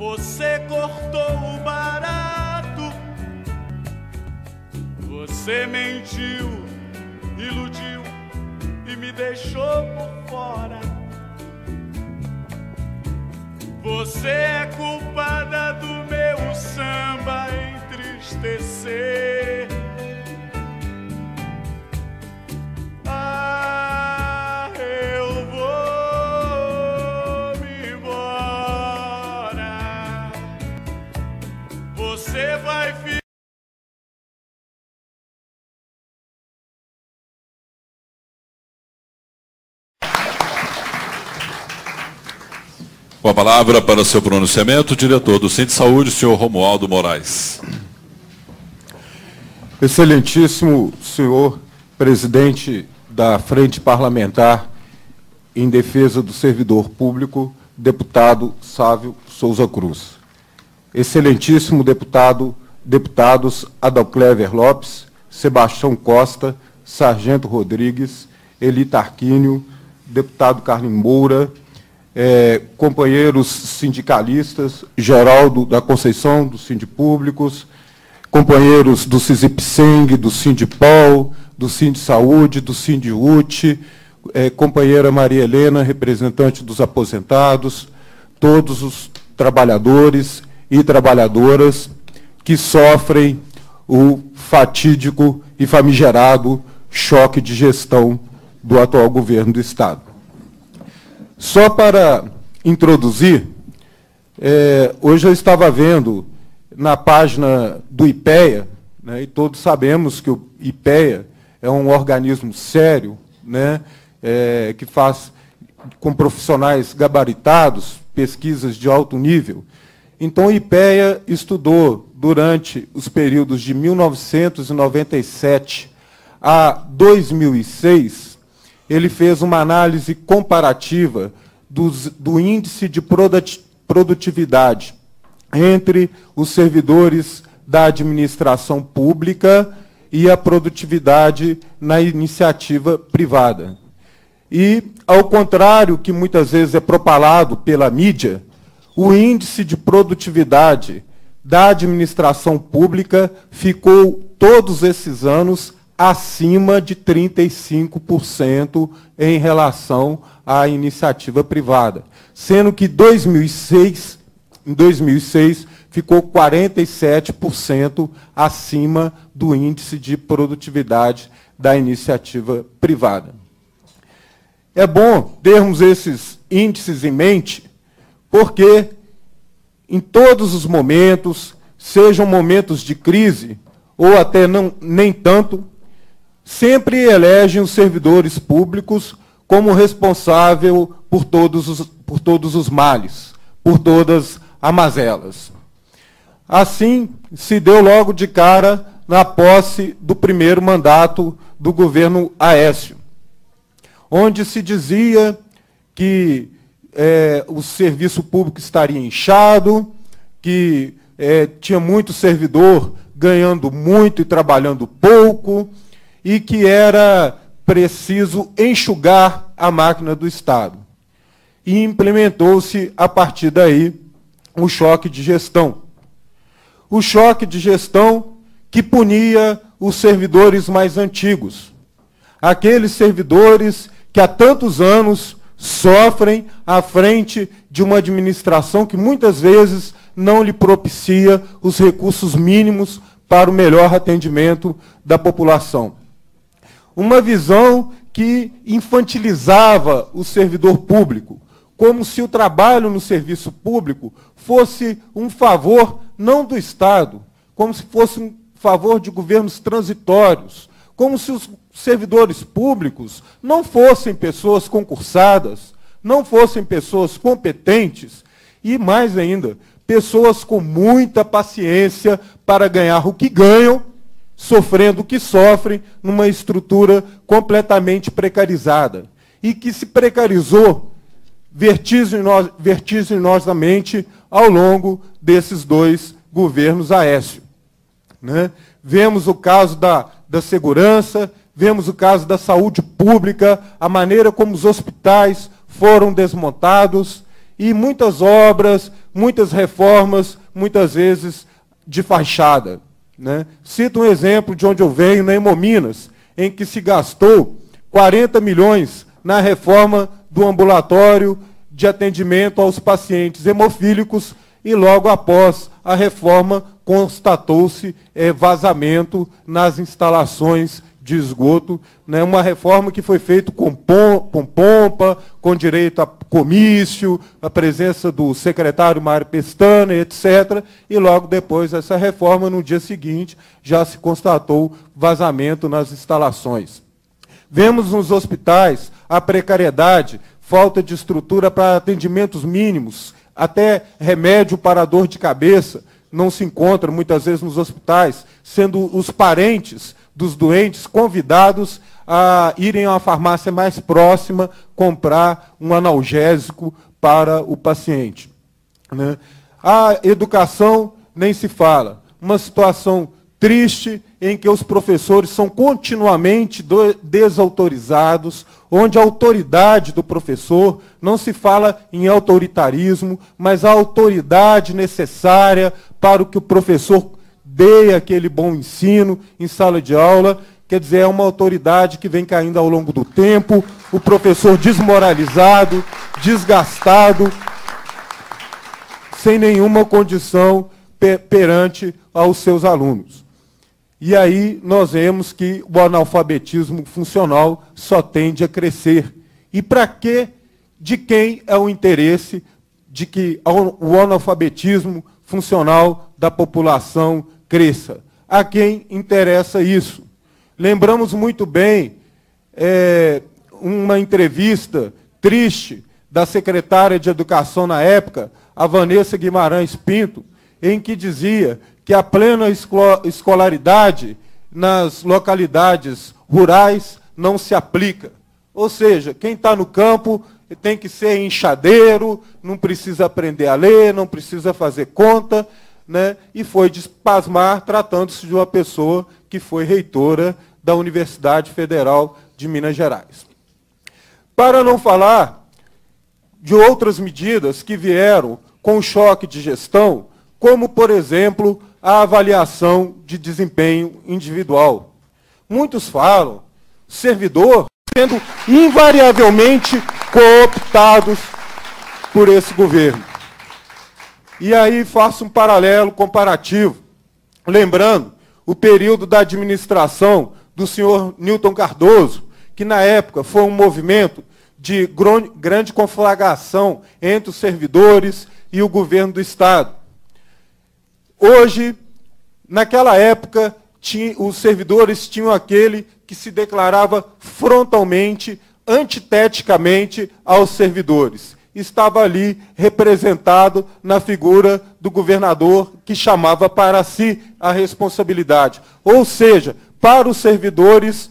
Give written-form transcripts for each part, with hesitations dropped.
Você cortou o barato, você mentiu, iludiu e me deixou por fora. Você é culpada do meu samba entristecer. Ah, eu vou me embora. Você vai ficar. Com a palavra para seu pronunciamento, o diretor do Centro de Saúde, senhor Romualdo Moraes. Excelentíssimo senhor presidente da Frente Parlamentar em Defesa do Servidor Público, deputado Sávio Souza Cruz. Excelentíssimo deputados Adalclever Lopes, Sebastião Costa, Sargento Rodrigues, Eli Tarquínio, deputado Carlinhos Moura, companheiros sindicalistas, Geraldo da Conceição, do Sindipúblicos, companheiros do Sisipseng, do Sindipol, do Sindisaúde, do Sindiute, companheira Maria Helena, representante dos aposentados, todos os trabalhadores e trabalhadoras que sofrem o fatídico e famigerado choque de gestão do atual governo do Estado. Só para introduzir, hoje eu estava vendo na página do IPEA, né, e todos sabemos que o IPEA é um organismo sério, né, que faz com profissionais gabaritados, pesquisas de alto nível. Então, o IPEA estudou durante os períodos de 1997 a 2006, ele fez uma análise comparativa do índice de produtividade entre os servidores da administração pública e a produtividade na iniciativa privada. E, ao contrário que muitas vezes é propalado pela mídia, o índice de produtividade da administração pública ficou, todos esses anos, acima de 35% em relação à iniciativa privada, sendo que em 2006 ficou 47% acima do índice de produtividade da iniciativa privada. É bom termos esses índices em mente, porque em todos os momentos, sejam momentos de crise, ou até nem tanto, sempre elegem os servidores públicos como responsável por todos os males, por todas as mazelas. Assim, se deu logo de cara na posse do primeiro mandato do governo Aécio, onde se dizia que o serviço público estaria inchado, que tinha muito servidor ganhando muito e trabalhando pouco, e que era preciso enxugar a máquina do Estado. E implementou-se, a partir daí, o choque de gestão. O choque de gestão que punia os servidores mais antigos, aqueles servidores que há tantos anos sofrem à frente de uma administração que muitas vezes não lhe propicia os recursos mínimos para o melhor atendimento da população. Uma visão que infantilizava o servidor público, como se o trabalho no serviço público fosse um favor não do Estado, como se fosse um favor de governos transitórios, como se os servidores públicos não fossem pessoas concursadas, não fossem pessoas competentes e, mais ainda, pessoas com muita paciência para ganhar o que ganham, sofrendo o que sofrem, numa estrutura completamente precarizada, e que se precarizou vertiginosamente ao longo desses dois governos Aécio, né? Vemos o caso da segurança, vemos o caso da saúde pública, a maneira como os hospitais foram desmontados, e muitas obras muitas reformas, muitas vezes de fachada, né? Cito um exemplo de onde eu venho, na Hemominas, em que se gastou 40 milhões na reforma do ambulatório de atendimento aos pacientes hemofílicos e logo após a reforma constatou-se vazamento nas instalações de esgoto, né? Uma reforma que foi feita com pompa, com direito a comício, a presença do secretário Mário Pestana, etc. E logo depois dessa reforma, no dia seguinte, já se constatou vazamento nas instalações. Vemos nos hospitais a precariedade, falta de estrutura para atendimentos mínimos, até remédio para dor de cabeça não se encontra muitas vezes nos hospitais, sendo os parentes dos doentes convidados a irem a uma farmácia mais próxima comprar um analgésico para o paciente, né? A educação nem se fala. Uma situação triste em que os professores são continuamente desautorizados, onde a autoridade do professor, não se fala em autoritarismo, mas a autoridade necessária para que o professor dê aquele bom ensino em sala de aula, quer dizer, é uma autoridade que vem caindo ao longo do tempo, o professor desmoralizado, desgastado, sem nenhuma condição perante aos seus alunos. E aí nós vemos que o analfabetismo funcional só tende a crescer. E para quê? De quem é o interesse de que o analfabetismo funcional da população cresça? A quem interessa isso? Lembramos muito bem uma entrevista triste da secretária de Educação na época, a Vanessa Guimarães Pinto, em que dizia que a plena escolaridade nas localidades rurais não se aplica. Ou seja, quem está no campo tem que ser enxadeiro, não precisa aprender a ler, não precisa fazer conta, né? E foi de pasmar, tratando-se de uma pessoa que foi reitora da Universidade Federal de Minas Gerais. Para não falar de outras medidas que vieram com choque de gestão, como, por exemplo, a avaliação de desempenho individual. Muitos falam, servidor sendo invariavelmente cooptados por esse governo. E aí faço um paralelo comparativo, lembrando o período da administração do senhor Newton Cardoso, que na época foi um movimento de grande conflagração entre os servidores e o governo do Estado. Hoje, naquela época, os servidores tinham aquele que se declarava frontalmente, antiteticamente aos servidores. Estava ali representado na figura do governador que chamava para si a responsabilidade. Ou seja, para os servidores,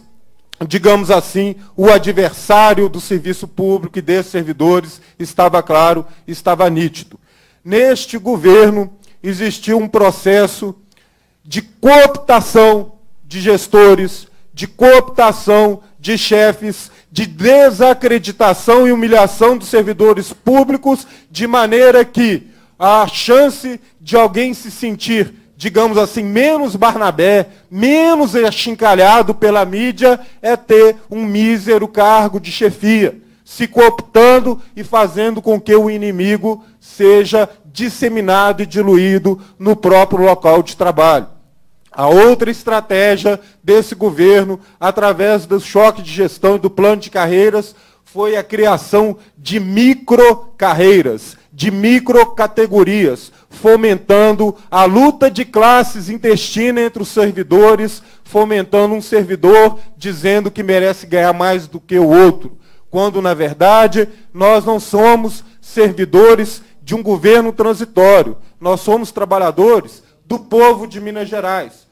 digamos assim, o adversário do serviço público e desses servidores estava claro, estava nítido. Neste governo, existiu um processo de cooptação de gestores, de cooptação de chefes, de desacreditação e humilhação dos servidores públicos, de maneira que a chance de alguém se sentir, digamos assim, menos Barnabé, menos achincalhado pela mídia, é ter um mísero cargo de chefia, se cooptando e fazendo com que o inimigo seja disseminado e diluído no próprio local de trabalho. A outra estratégia desse governo, através do choque de gestão e do plano de carreiras, foi a criação de microcarreiras, de microcategorias, fomentando a luta de classes intestina entre os servidores, fomentando um servidor dizendo que merece ganhar mais do que o outro, quando, na verdade, nós não somos servidores de um governo transitório. Nós somos trabalhadores do povo de Minas Gerais.